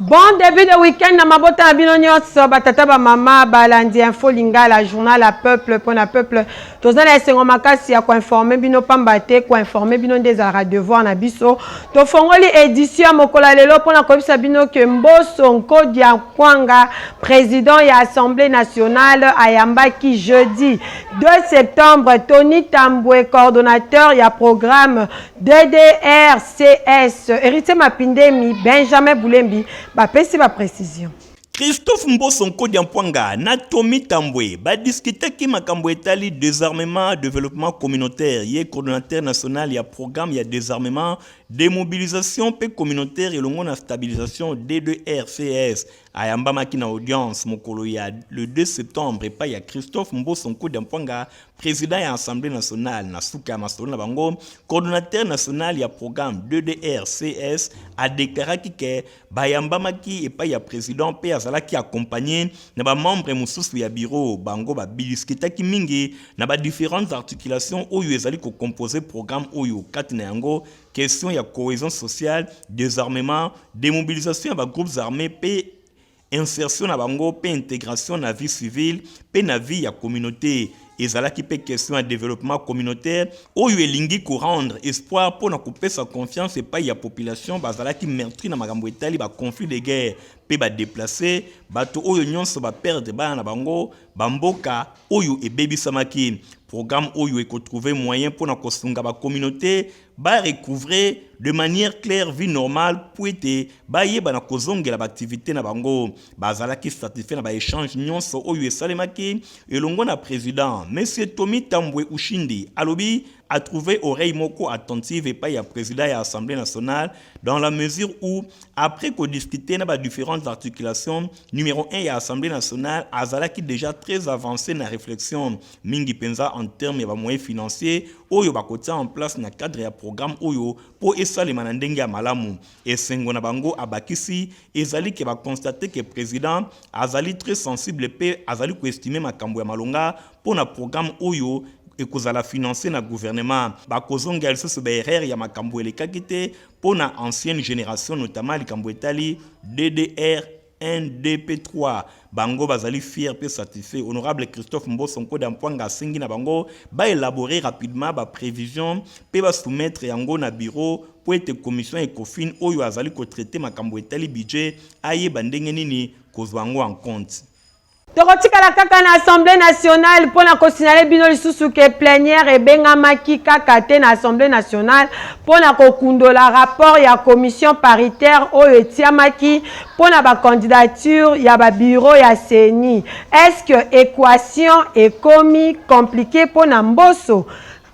Bon début de week-end na mabota na bino nyonso batata ba mama balandi info lingala journal à peuple pour na peuple tozana esengo makasi ya ko informer bino pamba te ko informer bino ndezala devoir na biso to fongoli édition mokola lelo pour na kobisa bino ke Mbosso Nkodi Kwanga président ya Assemblée nationale ayambaki jeudi 2 septembre Tony Tambwe coordonnateur ya programme DDRCS Héritier Mapindemi Benjamin Boulembi bapesi ba précision. Christophe Mbosso Nkodi Kwanga na Tony Tambwe discuté makambo etali désarmement développement communautaire ye coordonnateur national ya programme ya désarmement démobilisation pe communautaire et longo na stabilisation D2RCS ayamba makina audience mokolo ya le 2 septembre et pas ya Christophe Mbosso Nkodi Kwanga président ya Assemblée nationale na suka masolo na bango coordonnateur national ya programme D2RCS a déclaré que bayamba maki et pas ya président pe azalaki accompagné na ba membre mususu ya bureau bango ba biliskitaki mingi na ba différentes articulations oyo ezali ko composer programme oyo katina yango question ya cohésion sociale désarmement démobilisation ba groupes armés pe insertion na bango pe intégration na vie civile pe na vie ya communauté ezalaki pe question ya développement communautaire oyo elingi ko rendre espoir pour na couper sa confiance et pas ya population bazalaki meurtri na makambo etali ba conflit de guerre pe ba déplacer bato oyo nyonso ba perdre ba na bango bamboka oyo ebebisamaki programme oyo eko trouver moyen pour na kosunga ba communauté ba recouvrer de manière claire vie normale pour être ba yeba na kozongela ba activité na bango bazalaki satisfait na ba échange nyonso oyo esalemaki elongo na président monsieur Tony Tambwe Ushindi alobi a trouvé oreille moko attentive et pas ya président ya Assemblée nationale dans la mesure où après qu'on discutait na ba différentes articulations numéro 1 ya Assemblée nationale azalaki déjà très avancé na réflexion mingi penza en termes ya moyens financiers oyo bakotia en place na cadre ya programme oyo pour esalema na ndenge ya malamu esengo na bango abakisi ezali ke ba constater que président azali très sensible pe azali ko estimer makambo ya malonga pour na programme oyo ekozala financer na gouvernement bakozonga lisusu ba erreur ya makambo elekaki te pour na ancienne génération notamment likambo etali DDR NDP3 bango bazali fier pe satisfait honorable Christophe Mbosso Nkodi Kwanga singi na bango ba élaborer rapidement ba prévision pe ba soumettre yango na bureau pour être commission ECOFIN oyo azali ko traiter makambo etali budget aye bandenge nini kozwa ngo en compte. Tokotikala kaka na Assemblée nationale pour na kosinale bino lisusu ke plénière et bengamaki kaka te na Assemblée nationale pour na kokundola rapport ya commission paritaire oyo etiamaki pour na ba candidature ya ba bureau ya CENI. Est-ce que équation est commis compliquée pour na Mbosso?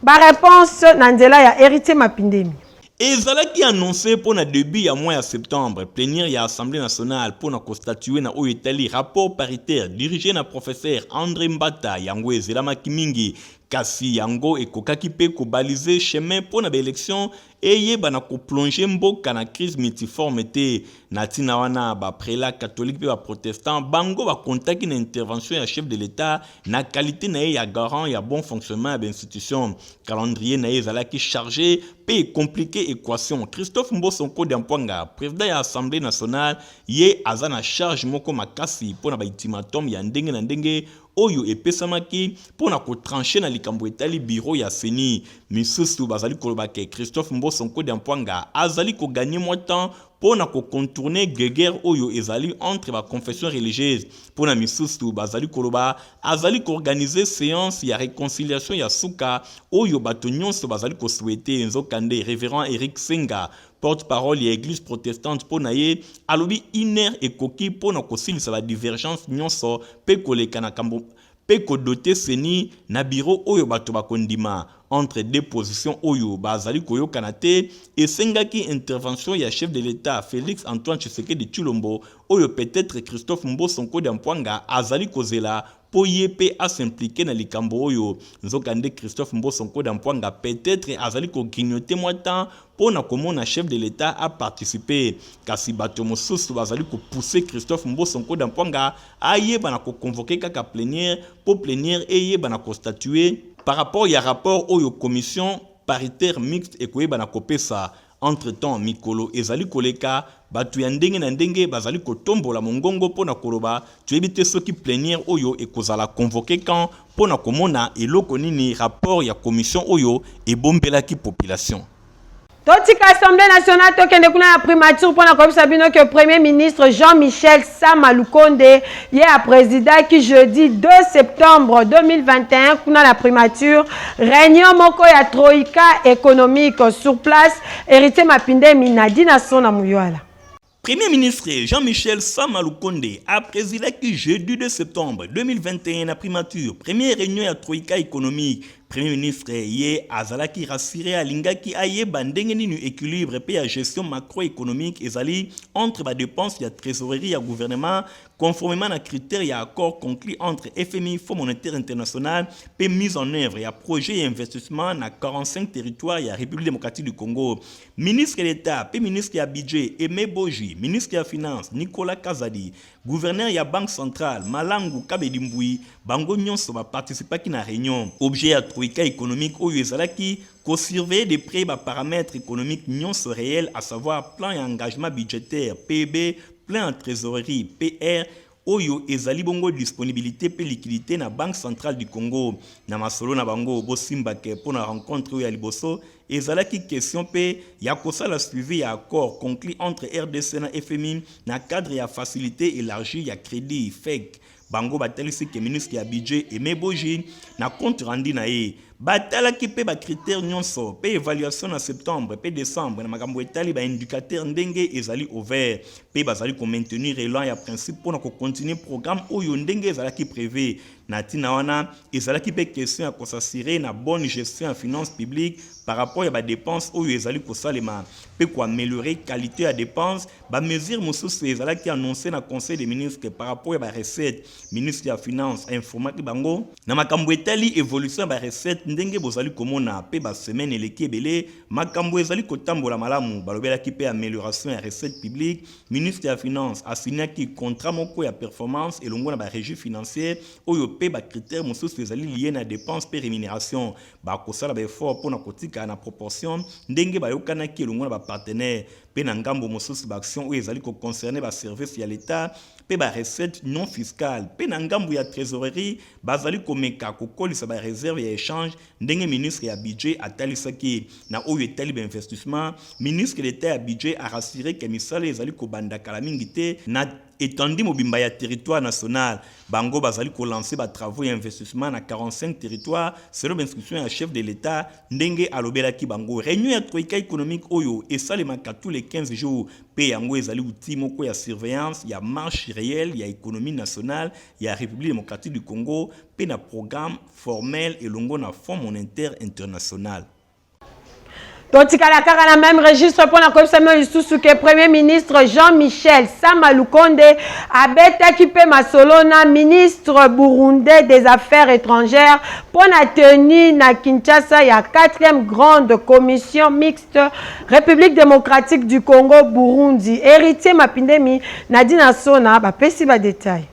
Ba réponse na nzela ya Héritier Mapindemi. Ezalaki annoncé pour le début ya mois de septembre, plénière ya Assemblée nationale pour na constatuer na oyo etali rapport paritaire dirigé na professeur André Mbata yango ezelamaki mingi kasi yango ekokaki pe ko baliser chemin pour na élection et bana ko plonger mboka na crise multiforme te na tina wana ba prélat catholique pe ba protestant bango ba contaki na intervention ya chef de l'état na qualité na ya garant ya bon fonctionnement de l'institution calendrier na ezalaki chargé pe compliqué équation Christophe Mbosso Nkodi Kwanga président ya Assemblée nationale ye azana charge moko makasi pour na ba ultimatum ya ndenge na ndenge oyo epesamaki pour na ko trancher na likambo etali bureau ya CENI misusu bazali koloba ke Christophe Mbosso Nkodi Kwanga azali ko gagner moins temps pour na ko contourner guerre oyo ezali entre ba confession religieuse pour na misusu bazali koloba azali ko organiser séance ya réconciliation ya suka oyo bato nyonso bazali ko souhaiter nzokande révérend Eric Senga porte-parole de l'église protestante pour naye alobi iner et koki pour na kosilisa la divergence nyonso pe koleka na kambo pe ko doter CENI na bureau oyo bato bakondima entre deux positions oyo bazali koyokana te esengaki intervention ya chef de l'état Félix Antoine Tshisekedi Tshilombo oyo peut-être Christophe Mbosso Nkodi Kwanga azali kozela po yepe a s'impliquer na likambo oyo nzokande Christophe Mbosso Nkodi Kwanga peut-être azali ko grignoter moins temps pour na komona chef de l'état a participer kasi bato mosusu bazali ko pousser Christophe Mbosso Nkodi Kwanga ayeba na ko convoquer kaka plénière pour plénière eyeba na ko statuer par rapport ya rapport oyo commission paritaire mixte et koyeba na kopesa Entre-temps, mikolo ezali koleka, batu ya ndenge na ndenge bazali kotombola mongongo pona koloba, tuebite soki plénière oyo ekozala convoqué quand pona komona eloko nini rapport ya commission oyo ebombelaki population. Totika Assemblée nationale tokende kuna ya primature pour na koyebisa bino que Premier ministre Jean-Michel Sama Lukonde ye a président qui jeudi 2 septembre 2021 kuna la primature réunion moko ya troïka économique sur place héritier Mapindemi Nadina Sona Muyala. Premier ministre Jean-Michel Sama Lukonde a présidé qui jeudi 2 septembre 2021 la primature première réunion ya troïka économique. Premier ministre Ye Azalaki rassuré à Lingaki Aye bandenge ninu équilibre et à gestion macroéconomique ezali entre les dépenses de trésorerie et gouvernement conformément à critères et accords conclus entre FMI, Fonds monétaire international et mise en œuvre et à projet et investissement dans 45 territoires et à République démocratique du Congo. Ministre d'État, et ministre de budget Aimé Boji, ministre de la Finance Nicolas Kazadi, gouverneur de la Banque centrale Malangu Kabedimboui, Bango Nyonso va participer à la réunion. Objet à troïka économique au Yezalaki, qu'on surveille de près les paramètres économiques nyonso réels, à savoir plan et engagement budgétaire, PIB, plan en trésorerie, PR, Oyo ezali bongo disponibilité pe liquidité na Banque centrale du Congo. Na masolo na bango bosimbake pour na rencontre ya liboso, ezalaki question pe ya kosala suivi ya accord conclu entre RDC na FMI na cadre ya facilité élargie ya crédit FEC. Bango batalisi ke ministre ya budget Aimé Boji na compte rendu na ye. Batalaki pe ba critères nyonso pe évaluation en septembre pe décembre na makambo etali ba indicateur ndenge ezali ouvert pe bazali ko maintenir élan ya principe pour na ko continuer programme oyo ndenge ezalaki prévu na tina wana ezalaki pe question ya ko s'assurer na bonne gestion en finances publiques par rapport à ba dépenses oyo ezali ko salema pe ko améliorer qualité ya dépenses ba mesure mosusu ezalaki annoncé na conseil des ministres par rapport à ba recettes ministre ya finance informaki bango na makambo etali évolution ba recettes ndenge bozali komona pe ba semaine eleki ebele makambo ezali kotambola malamu balobelaki pe amélioration ya recettes publiques ministre ya finance asignaki contrat moko ya performance elongo na ba régie financière oyo pe ba critères mosusu ezali lié na dépenses pe rémunération ba kosala ba effort pour na kotika na proportion ndenge bayokanaki elongo na ba partenaires pe na ngambo mosusu ba action oyo ezali ko concerner ba service ya l'état pe ba recette non fiscale pe na ngambo ya trésorerie bazali komeka kokolisa ba réserve ya échange ndenge ministre ya budget atalisaki na oyo etali ba investissement ministre d'État ya budget a rassuré que misala ezali kobanda kala mingi te na étendue mobimba ya territoire national bango bazali ko lancer ba travaux et investissement na 45 territoires selon l'instruction ya chef de l'État ndenge alobelaki bango réunion ya troïka économique oyo esalemaka tous les 15 jours pe yango ezali outil moko ya surveillance ya marche réelle ya économie nationale ya République démocratique du Congo pe na programme formel elongo na Fonds monétaire international. Totikala kaka na même registre pour la commission lisusu que Premier ministre Jean-Michel Sama Lukonde abetaki pe masolona ministre burundais des affaires étrangères pour la tenue na Kinshasa ya 4e grande commission mixte République démocratique du Congo Burundi. Héritier Mapindemi Nadina Sona ba pesi ba détail.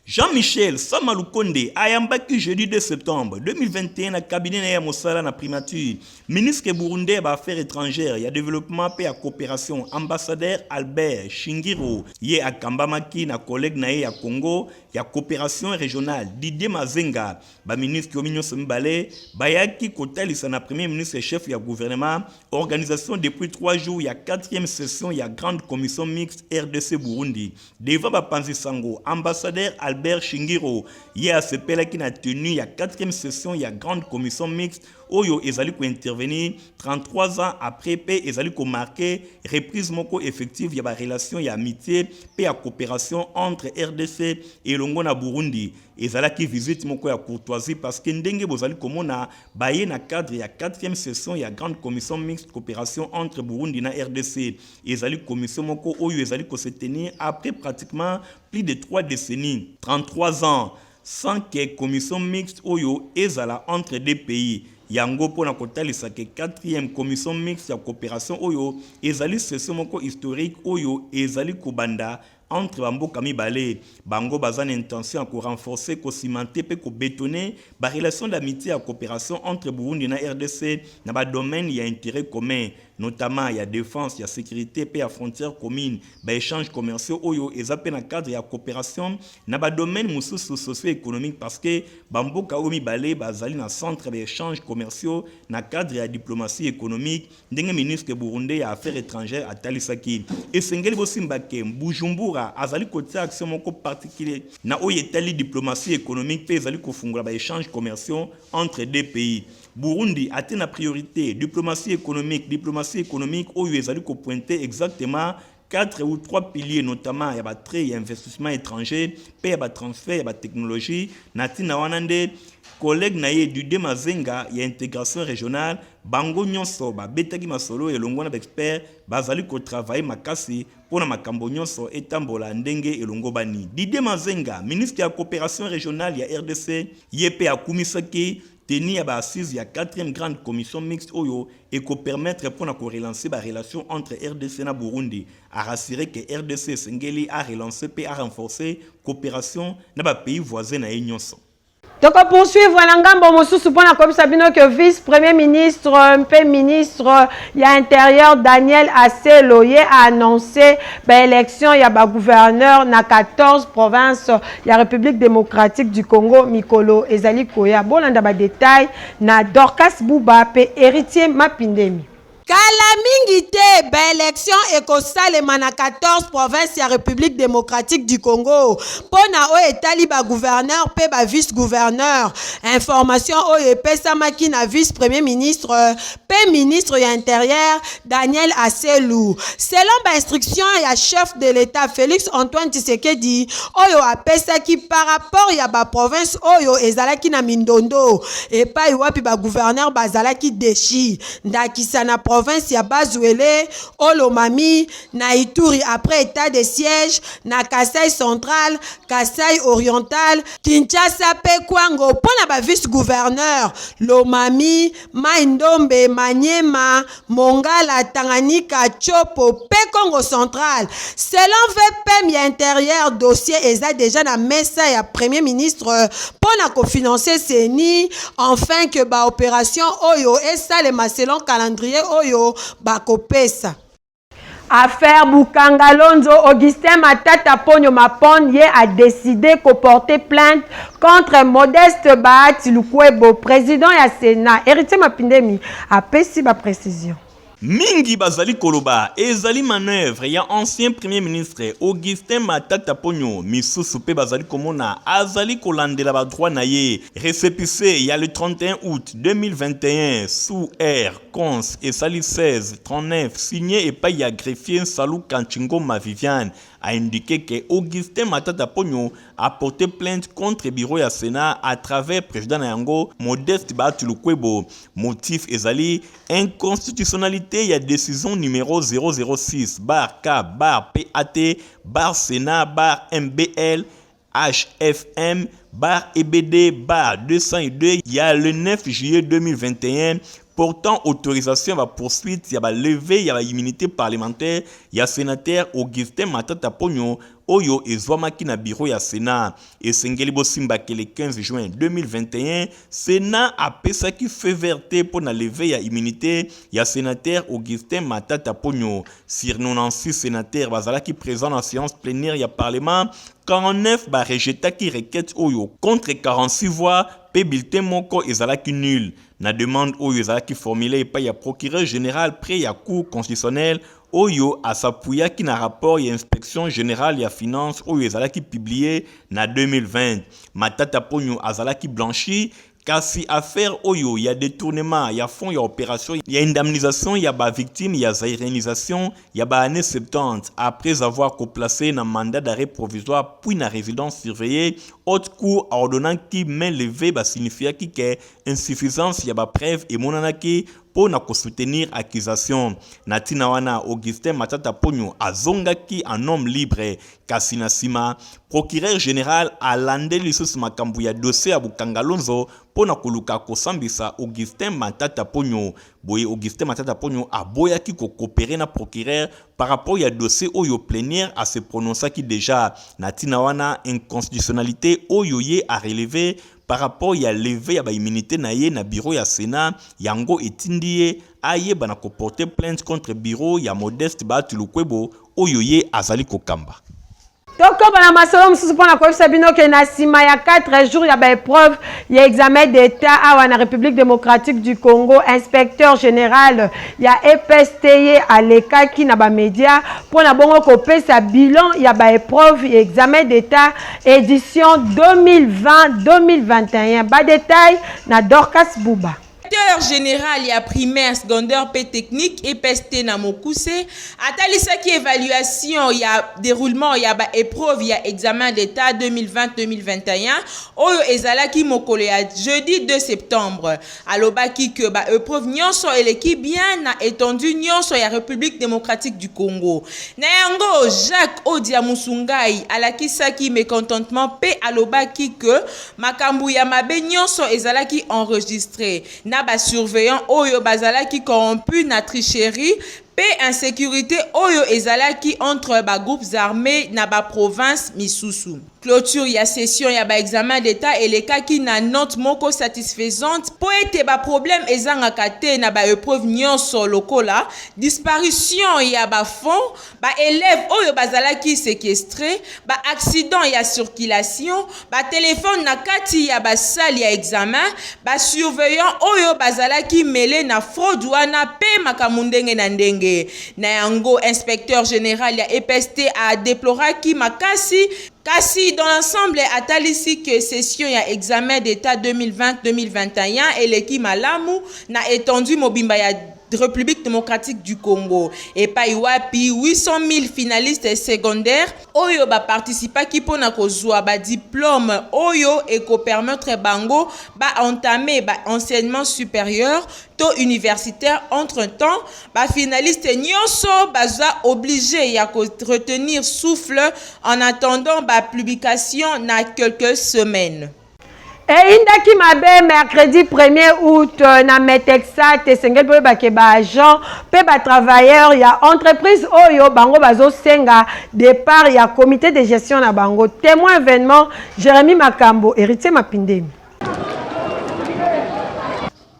Jean-Michel Sama Lukonde ayambaki jeudi 2 septembre 2021 na cabinet na Mosala na primature ministre burundais ba affaires étrangères ya développement pe ya coopération ambassadeur Albert Shingiro ye akambamaki na collègue na ya Congo ya coopération régionale Didier Mazenga ba ministre Yominyo Sombale bayaki kotalisa na premier ministre chef ya gouvernement organisation depuis 3 jours ya 4e session ya grande commission mixte RDC Burundi devant ba Panzi Sango ambassadeur Albert Shingiro ye a sepelaki na tenue ya 4e session ya grande commission mixte oyo ezali ko intervenir 33 ans après pe ezali ko marquer reprise moko effective ya ba relation ya amitié pe ya coopération entre RDC et longo na Burundi ezalaki visite moko ya courtoisie parce que ndenge bozali komona baye na cadre ya 4e session ya grande commission mixte coopération entre Burundi na RDC ezali commission moko oyo ezali ko se tenir après pratiquement plus de 3 décennies 33 ans sans que commission mixte oyo ezala entre deux pays yango pona kotalisa ke 4e commission mixte ya coopération oyo ezali session moko historique oyo ezali kobanda entre bamboka mibale bango bazana intention ko renforcer ko cimenter pe ko bétonner ba relation d'amitié et coopération entre Burundi na RDC na ba domaine ya intérêt commun notamment il y a défense, il y a sécurité, puis il y a frontières communes, échanges commerciaux, oyo et ça na cadre ya coopération na ba domaine socio-économique parce que bamboka omi balé bazali na centre d'échanges commerciaux na cadre ya diplomatie économique ndenge ministre burundais ya affaires étrangères atalisaki et sengeli bosimbake Bujumbura azali kotia action moko particulier na oyo etali diplomatie économique pe ezali kofungula ba échanges commerciaux entre deux pays. Burundi a une priorité diplomatie économique oyo ezali ko pointer exactement 4 ou 3 piliers, notamment il y a trait investissement étranger, il y a transfert, il y a technologie, natina wanande collègue naye du Demazenga, il y a intégration régionale, bango nyonso ba betaki masolo et longona expert bazali ko travailler makasi pour na makambo nyonso etambola ndenge elongo bani. Didier Mazenga, ministre de la coopération régionale il y a RDC, yepe akumisaki tenir à assise la 4e grande commission mixte oyo et qu'on permettre pour relancer la relation entre RDC et Burundi à rassurer que RDC Sengeli a relancé et a renforcé coopération dans les pays voisins na nyonso. Donc on poursuivre l'angambo mosusu pona comme Sabino que vice-premier ministre, ministre il y a intérieur Daniel Asseloye a annoncé l'élection il y a gouverneur na 14 provinces il y a République démocratique du Congo Mikolo ezali koya bolanda ba détail na Dorcas Bouba pe héritier Mapindemi. Kala mingi te ba élection ekosalema na 14 provinces ya République démocratique du Congo pona o etali ba gouverneur pe ba vice gouverneur information o epesamaki na vice premier ministre pe ministre ya intérieur Daniel Asselou selon ba instruction ya chef de l'état Félix Antoine Tshisekedi oyo apesaki par rapport ya ba province oyo ezalaki na mindondo et pa iwapi ba gouverneur bazalaki deshi ndakisa na province ya Bazuele, Olomami, na Ituri après état de siège, na Kasai central, Kasai oriental, Kinshasa pe Kwango, pona ba vice-gouverneur, Lomami, Maindombe, Maniema, Mongala, Tanganyika, Chopo, pe Congo central. Selon VPM ya intérieur, dossier eza déjà na mesa ya premier ministre pona ko financer seni, enfin que ba opération oyo esalema selon calendrier oyo bakopesa. Affaire Bukanga Lonzo, Augustin Matata Ponyo Mapon a décidé de porter plainte contre Modeste Bahati Lukwebo, président ya Sénat. Héritier Mapindemi a pesi ba précision. Mingi bazali koloba ezali manœuvre ya ancien premier ministre Augustin Matata Ponyo misusu pe bazali komona azali kolandela ba droit na ye récépissé ya le 31 août 2021 sous R cons et sali 16 39 signé et pas ya greffier Salou Kanchingo Viviane a indiqué que Augustin Matata Ponyo a porté plainte contre bureau ya Sénat à travers président Yango Modeste Bahati Lukwebo. Motif ezali inconstitutionnalité il y a décision numéro 006 bar K bar PAT bar Sénat bar MBL HFM bar EBD bar 202 il y a le 9 juillet 2021 portant autorisation à poursuite, il y a levé, il y a immunité parlementaire, il y a sénateur Augustin Matata Ponyo, Oyo et Zwamaki na bureau ya Sénat. Et Sengeli Bosimbake le 15 juin 2021, Sénat a pesa qui fait verté pour na lever ya immunité, il y a sénateur Augustin Matata Ponyo. Sur 96 sénateurs, bazala qui présent en séance plénière, il y a parlement, 49 ba rejeta qui requête Oyo contre 46 voix, pe bulletin moko ezalaki nul. Na demande Oyo ezalaki formulée par ya procureur général près ya cour constitutionnelle Oyo a s'appuya qui na rapport ya inspection générale ya finance Oyo ezalaki publié na 2020. Matata Ponyo azalaki blanchi kasi affaire Oyo ya détournement, ya fonds, ya opération, ya indemnisation, ya ba victime, ya zaïrenisation, ya ba année 70 après avoir coplacé na mandat d'arrêt provisoire puis na résidence surveillée, haute cour ordonnant qui main levée ba signifia qui que insuffisance ya ba preuve et monanaki pour na soutenir accusation. Natina wana Augustin Matata Ponyo azongaki un homme libre kasi na sima procureur général a landé lisusu makambu ya dossier ya Bukanga Lonzo pour na koluka kosambisa Augustin Matata Ponyo. Boye Augustin Matata Ponyo a boyaki ko coopérer na procureur par rapport ya dossier oyo plénière à se prononcer qui déjà natina wana inconstitutionnalité oyo ye a relevé par rapport ya levé ya ba immunité na ye na bureau ya Sénat yango etindi ye aye bana ko porter plainte contre bureau ya Modeste Batulukwebo oyo ye azali kokamba. Toko bana masolo mususu pona ko sabino ke na sima ya 4 jours ya ba épreuve ya examen d'état awa na République démocratique du Congo, inspecteur général ya EPST alekaki na ba média pona bongo ko pesa bilan ya ba épreuve ya examen d'état édition 2020-2021. Ba détail na Dorcas Bouba. Inspecteur général ya primaire secondaire P technique EPST na Mokuse atalisaki évaluation ya déroulement ya ba épreuve ya examen d'état 2020-2021 oyo ezalaki mokolo ya jeudi 2 septembre alobaki que ba épreuve nyonso eleki bien na étendue nyonso ya République démocratique du Congo na yango Jacques Odia Musungai alakisaki mécontentement pe alobaki que makambu ya mabe nyonso ezalaki enregistré na ba surveillant oyo bazalaki corrompu na tricherie pe insécurité oyo ezalaki entre ba groupes armés na ba province misusu. Clôture ya session ya ba examen d'état elekaki na note moko satisfaisante po ete ba problème ezangaka te na ba épreuve nyonso lokola disparition ya ba fonds, ba élèves oyo bazalaki séquestré, ba accident ya circulation, ba téléphone na kati ya ba salle ya examen, ba surveillant oyo bazalaki mêlé na fraude wana pe makamundenge na ndenge. Na yango inspecteur général ya EPST a déploraki makasi kasi dans l'ensemble atalisi que session ya examen d'état 2020-2021 eleki malamu na étendu mobimba ya République démocratique du Congo et pa iwapi 800 000 finalistes secondaires oyo ba participa ki pona kozwa ba diplôme oyo et ko permettre bango ba entamer ba enseignement supérieur to universitaire entre-temps ba finaliste nyonso baza obligé ya ko retenir souffle en attendant ba publication na quelques semaines. Et indaki mabe mercredi 1er août na Metexat esengeli boye bake ba agent pe ba travailleur ya entreprise oyo bango bazo senga départ ya comité de gestion na bango. Témoin événement Jérémy Makambo, héritier Mapindemi.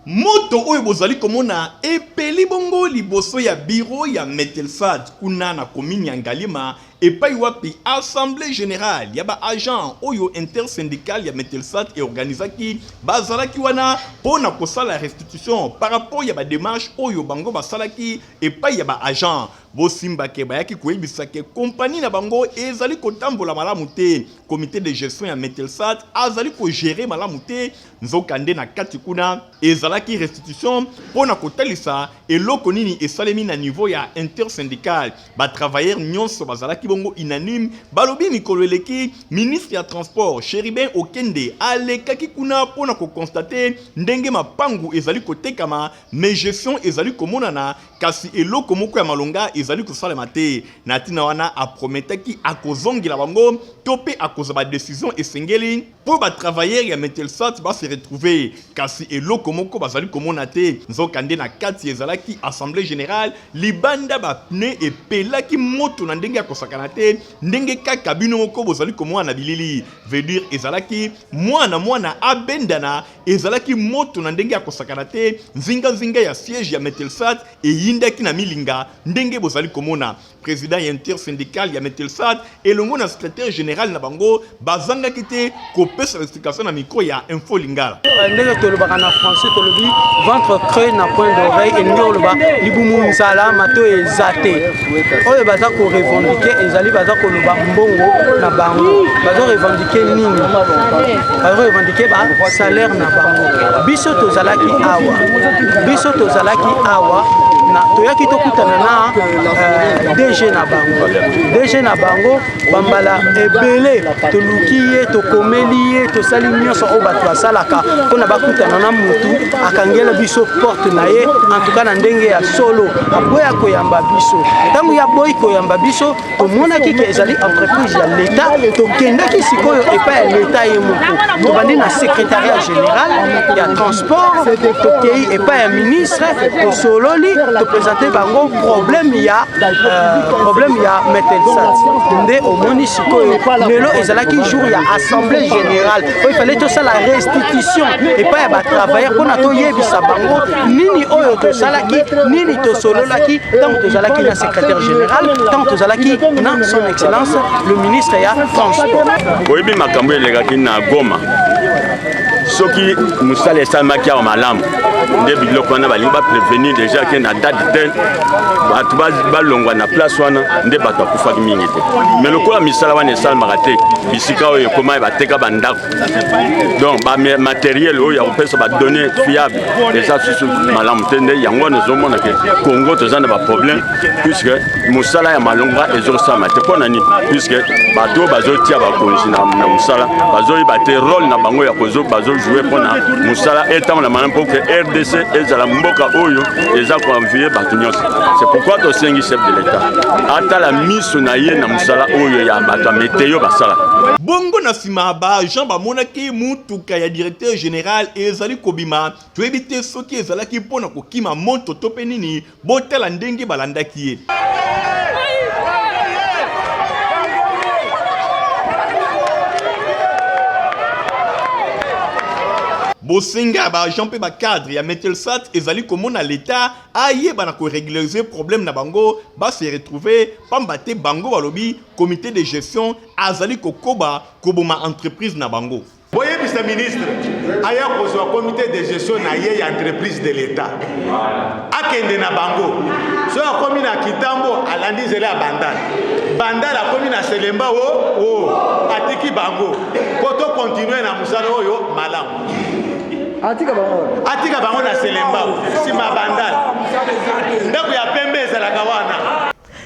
Moto oyo bozali komona epeli bongo liboso ya bureau ya Metelsat kuna na commune ya Ngalima epai wapi assemblée générale ya ba agent oyo intersyndical ya Metelsat et organisaki bazalaki wana pona kosala restitution par rapport ya ba démarche oyo bango basalaki epai ya ba agent bosimba ke bayaki koyebisa ke compagnie na bango ezali kotambola malamu te comité de gestion ya Metelsat azali ko gérer malamu te nzokande na kati kuna ezalaki restitution pona kotalisa eloko nini esalemi na niveau ya intersyndical ba travailleurs nyonso bazalaki bongo unanime balobi mikolo eleki ministre ya transport Chéribin Okende alekaki kuna pona ko constater ndenge mapangu ezali kotekama mais gestion ezali komonana kasi eloko moko ya malonga ezali kosalema te na tina wana aprometaki akozongela bango tope akoza ba décision esengeli po ba travailleurs ya Metelsat ba se retrouver kasi eloko moko bazali komona te nzokande na kati ezalaki assemblée générale libanda ba pne epelaki moto na ndenge ya kosakana te ndenge kaka bino moko bozali komona na bilili veut dire ezalaki mwana abendana ezalaki moto na ndenge ya kosakana te nzinga ya siège ya Metelsat eyindaki na milinga ndenge bozali komona président intersyndical ya Metelsat elongo na secrétaire général na bango bazangaki te kopesa explication na micro ya Info Lingala ndenge tolobaka na français tolobi ventre creux na point d'oreille elingi oloba libumu nzala mato eza te oyo baza ko revendiquer ezali baza koloba mbongo na bango baza revendiquer nini baza revendiquer ba salaire na bango biso tozalaki awa na toyaki tokutana na DG na bango bambala ebele toluki ye tokomeli ye tosali nyonso oyo bato basalaka mpona bakutana na mutu akangela biso porte na ye en tout cas na ndenge ya solo aboya koyamba biso ntango ya boyi koyamba biso tomonaki ke ezali entreprise ya l'État tokendaki sikoyo epai ya l'État ye moko tobandi na secrétariat général ya transport tokei epai ya ministre tosololi représenter bango problème ya Metelsat nde omoni sikoyo lelo ezalaki jour ya assemblée générale il fallait tout ça la restitution et pas ya batravailleur mpona toyebisa bango nini oyo tosalaki nini tosololaki ntango tozalaki na secrétaire général ntango tozalaki na son excellence le ministre ya transport oyebi makambo elekaki na Goma soki musala esalemaki awa malamu nde biloko wana balingi baprevenir déjà ke na date te bato balongwa na place wana nde bato akufaki mingi te mais lokola misala wana esalemaka te bisika oyo ekoma bateka bandako donc bamatériel oyo ya kopesa badonné fiable eza susu malamu te nde yango wana ezomona ke Congo toza na baproblème puisque mosala ya malongwa ezosalama te mpo na nini puisque bato oyo bazotia bakonzi na mosala bazoyeba te rôle na bango ya jouer pour na musala etango na malamu pour que RDC ezala mboka oyo eza koenvier bato nyonso. C'est pourquoi tosengi chef de l'État atala miso na ye na musala oyo ya bato meteo basala. Bongo na nsima ba Jean bamonaki mutuka ya directeur général ezali kobima toyebi te soki ezalaki mpona kokima moto to pe nini botala ndenge balandaki ye. Bosenga ba agent pe ba cadre ya Metelsat ezali komona l'état aye bana ko régulariser problème na bango ba se retrouver pambate bango balobi comité de gestion azali kokoba koboma entreprise na bango. Boye bisa ministre aya kozwa comité de gestion na ye ya entreprise de l'état akende na bango so akomi na Kitambo alandi zela bandala akomi na Selemba o atiki bango koto continuer na musala oyo malamu atika bango na Selemba sima bandala ndako ya pembe ezalaka wana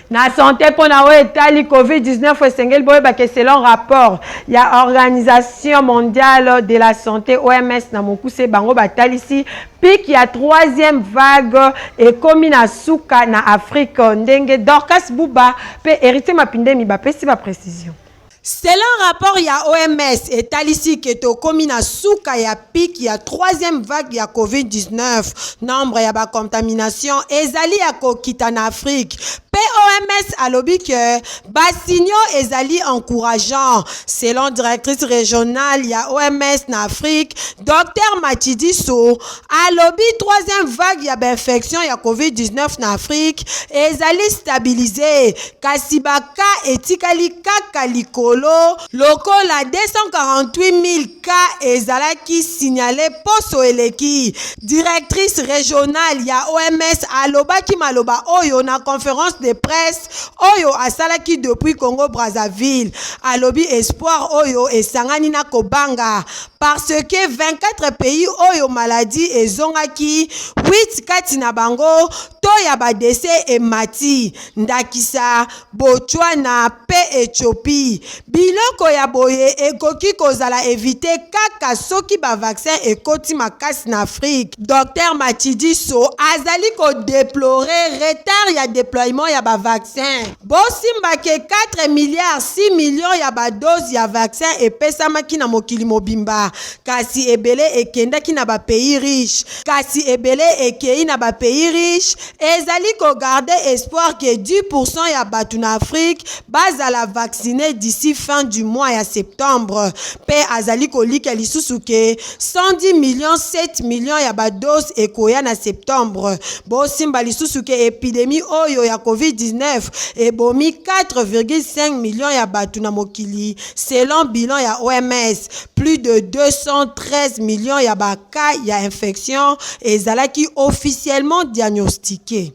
na santé pour na etali COVID-19 esengeli boyeba ke selon rapport ya organisation mondiale de la santé OMS na mokuse bango batalisi pic ya 3e vague ekomi na suka na Afrique ndenge Dorcas Buba pe Héritier Mapindemi bapesi ba précision. Selon rapport ya OMS etalisi ke tokomi na suka ya pic ya 3e vague ya COVID-19 nombre ya ba contamination ezali ya kokita na Afrique. POMS alobi que basigno ezali encourageant. Selon directrice régionale ya OMS na Afrique, Dr Matidi So alobi 3e vague ya infection ya COVID-19 na Afrique ezali stabilisé. Kasi baka etikali kaka likolo lokola 248,000 cas ezalaki signalé poso eleki. Directrice régionale ya OMS alobaki maloba oyo na conférence de presse oyo asalaki depuis Congo Brazzaville. Alobi espoir oyo esangani na kobanga parce que 24 pays oyo maladie ezongaki 8 kati na bango to ya ba décès emati ndakisa Botswana pe Ethiopie. Biloko ya boye ekoki kozala éviter kaka soki ba vaccin ekoti makasi na Afrique. Dr Matidi So azali ko déplorer retard ya déploiement ya ba vaccin. Bosimba ke 4 milliards 6 millions ya ba dose ya vaccin epesamaki na mokili mobimba. Kasi ebele ekendaki na ba pays riche. Kasi ebele ekei na ba pays riche. Ezali ko garder espoir que 10% ya batu na Afrique bazala vacciné d'ici fin du mois ya septembre. Pe azali ko lika lisusu ke 110 millions 7 millions ya ba dose ekoya na septembre. Bosimba lisusu ke épidémie oyo ya COVID-19 ebomi 4,5 millions ya batu na mokili selon bilan ya OMS. Plus de 213 millions ya ba cas ya infection ezalaki officiellement diagnostiqué.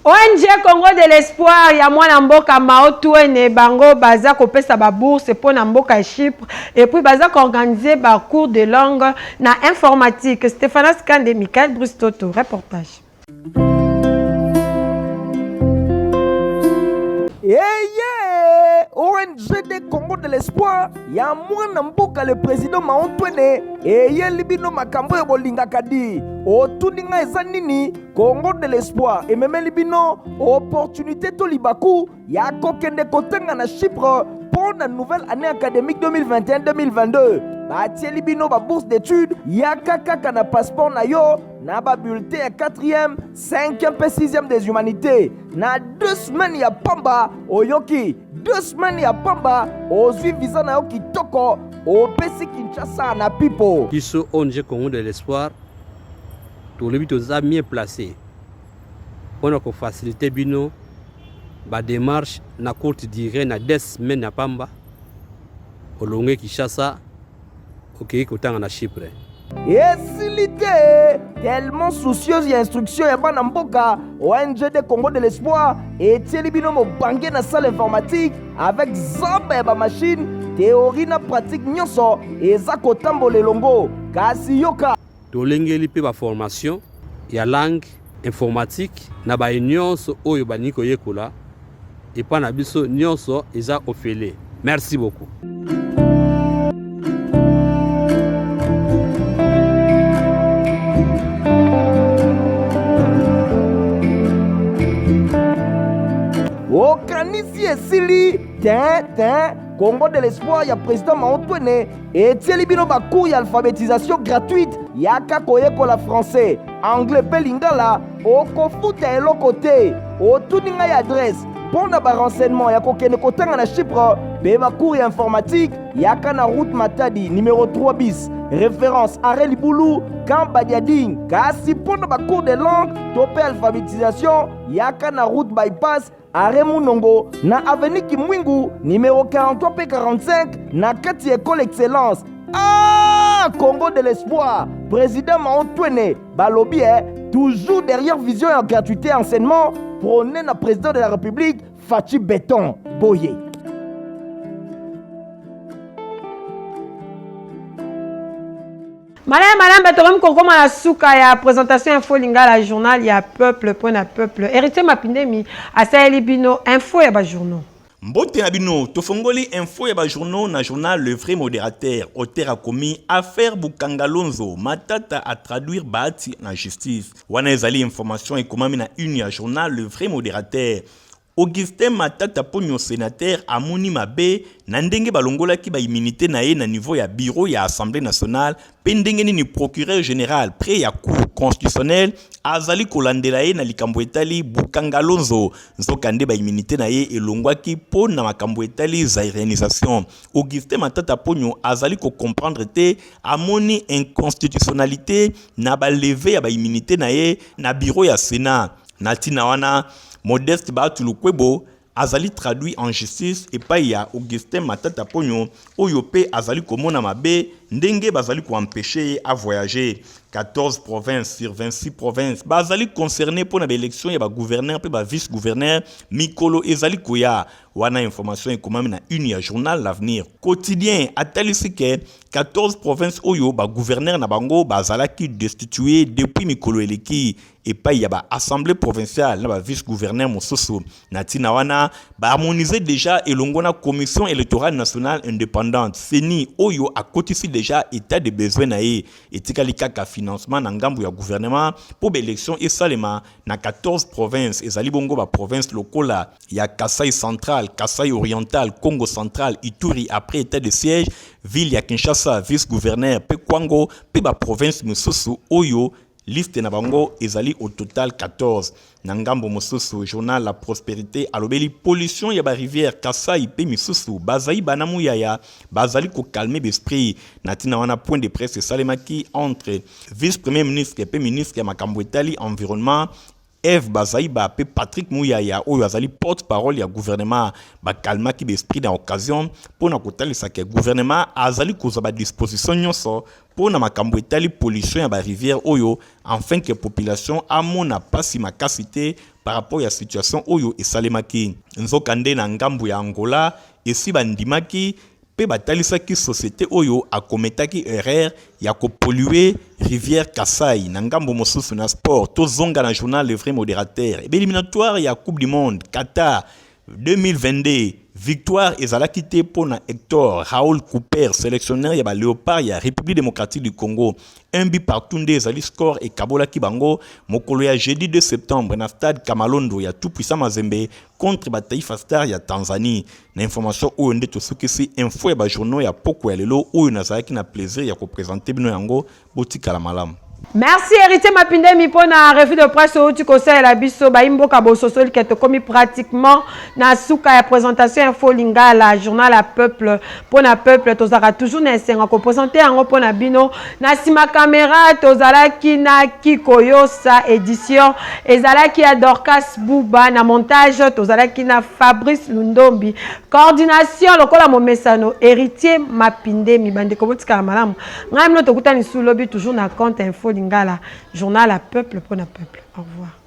ONG Congo de l'Espoir ya mwana mboka Maotouene bango baza kopesa ba bourse pour na mboka Chypre et puis baza organiser ba cours de langue na informatique. Stéphane Skande, Michael Brustoto, reportage. ONG de Congo de l'Espoir ya mwana mboka le président Maotouene eye libino makambo ya bolinga kadi otuninga eza nini Congo de l'Espoir ememeli bino opportunité to libaku ya kokende kotenga na Chypre pour la nouvelle année académique 2021-2022 batieli bino ba bourse d'études ya kaka na passeport na yo na ba bulletin ya 4e, 5e pe 6e des humanités. Na 2 semaines ya pamba oyoki 2 semaines ya pamba ozwi visa na yo kitoko opesi Kinshasa na pipo. Biso ONG Congo de l'Espoir tolobi toza mieux placé mpona kofacilite bino badémarche na courte durée na 2 semaines ya pamba olonge Kinshasa okei kotanga na Chypre. Esili te tellement soucieuse ya instruction ya bana mboka ONG de Congo de l'Espoir etieli bino mobange na salle informatique avec zamba ya bamachine théorie na pratique nyonso eza kotambola elongo kasi yoka tolengeli mpe baformation ya langue informatique na baye nyonso oyo baningi koyekola epa na biso nyonso eza ofele. Merci beaucoup. okanisi esili tin Congo de l'Espoir ya président Maotwene etieli bino bacours ya alphabétisation gratuite yaka koyekola français anglais pe lingala okofuta eloko te otuni ngai adresse mpo na barenseignement ya kokende kotanga na Chypre pe bacours ya informatique yaka na route Matadi numéro 3 bis référence Arrêt Libulu Camp Badiading. Kasi mpo na bacours de langue to pe alphabétisation yaka na route bypass Arrêt Munongo na avenue Kimwingu numéro 43 p 45 na kati école excellence. Ah, Congo de l'Espoir, président Maotwene balobi toujours derrière vision et gratuité enseignement prôné na président de la République Fachi Béton Boye. Madame Betorom Kokoma la souka ya présentation info lingala journal ya peuple point na peuple. Héritier Mapindemi asaeli bino info ya ba journaux. Mbote na bino tofongoli info ya ba journaux na journal Le Vrai Modérateur. Auteur a commis affaire Bukangalonzo matata à traduire Bahati na justice. Wana ezali information ekomami na une ya journal Le Vrai Modérateur. Augustin Matata Pogno sénateur amoni mabe na ndenge balongolaki ba immunité na ye na niveau ya bureau ya Assemblée nationale pe ndenge ni procureur général près ya cour constitutionnelle azali kolandela ye na likambo etali Bukangalonzo nzokande ba immunité na ye elongwaki po na makambo etali zairenisation. Augustin Matata Pogno azali ko comprendre te amoni inconstitutionnalité na ba levé ya ba immunité na ye na bureau ya Sénat natina wana Modeste Batulukwebo azali traduit en justice et pa ya Augustin Matata Pogno oyope azali komona mabe ndenge bazali ko empêcher à voyager. 14 provinces sur 26 provinces bazali concerné pour na élection ya ba gouverneur pe ba vice gouverneur mikolo ezali koya wana information ekomami na une ya journal L'Avenir quotidien atalisi ke 14 provinces oyo ba gouverneur na bango bazalaki destitué depuis mikolo eleki et pa ya ba assemblée provinciale na ba vice gouverneur mososo natina wana ba harmoniser déjà elongona commission électorale nationale indépendante CENI oyo akotisi déjà état de besoin na ye etikali kaka financement na ngambu ya gouvernement pour l'élection et salema na 14 provinces ezali bongo ba province lokola ya Kasai central, Kasai oriental, Congo central, Ituri après état de siège, ville ya Kinshasa vice-gouverneur pe Kwango pe ba province mususu oyo liste na bango ezali au total 14. Nangambo mosusu journal La Prospérité alobeli pollution ya ba rivière Kasai pe misusu bazai banamu yaya bazali ko calmer l'esprit natina wana point de presse salemaki entre vice-premier ministre pe ministre ya makambo etali environnement Eve Bazaiba pe Patrick Mouyaya oyo azali porte-parole ya gouvernement ba kalmaki l'esprit dans occasion pour na kotalisa ke gouvernement azali kozaba disposition nyonso pour na makambo etali pollution ya ba rivière oyo afin que population amona pasi makasité par rapport à la situation oyo esalemaki nzokande na ngambu ya Angola esi bandimaki pe batalisaki société oyo akometaki erreur ya ko polluer rivière Kasai na ngambo mosusu na sport to zonga na journal Le Vrai Modérateur et éliminatoire ya Coupe du Monde Qatar 2022 victoire ezalaki te pona Hector Raoul Cooper sélectionneur ya ba Léopard ya République démocratique du Congo un but partout nde ezali score et kabola kibango mokolo ya jeudi 2 septembre na stade Kamalondo ya tout puissant Mazembe contre ba Taifa Star ya Tanzanie na information oyo nde tosukisi info ya ba journaux ya poko ya lelo oyo nazalaki na plaisir ya ko présenter bino yango botika la malamu. Merci Héritier Mapindemi pour la revue de presse au Tukosa et la Bisso Baimbo Kabososol qui est commis pratiquement na souka la présentation info lingala journal à peuple pour na peuple tozara toujours na senga ko présenter en pour na bino na sima caméra tozala ki na Kikoyo sa édition ezala ki a Dorcas Bouba na montage tozala ki na Fabrice Lundombi coordination lokola momesano Héritier Mapindemi bande ko botika malamu ngai mno tokutani sous lobby toujours na compte info Lingala, journal à peuple pour le peuple. Au revoir.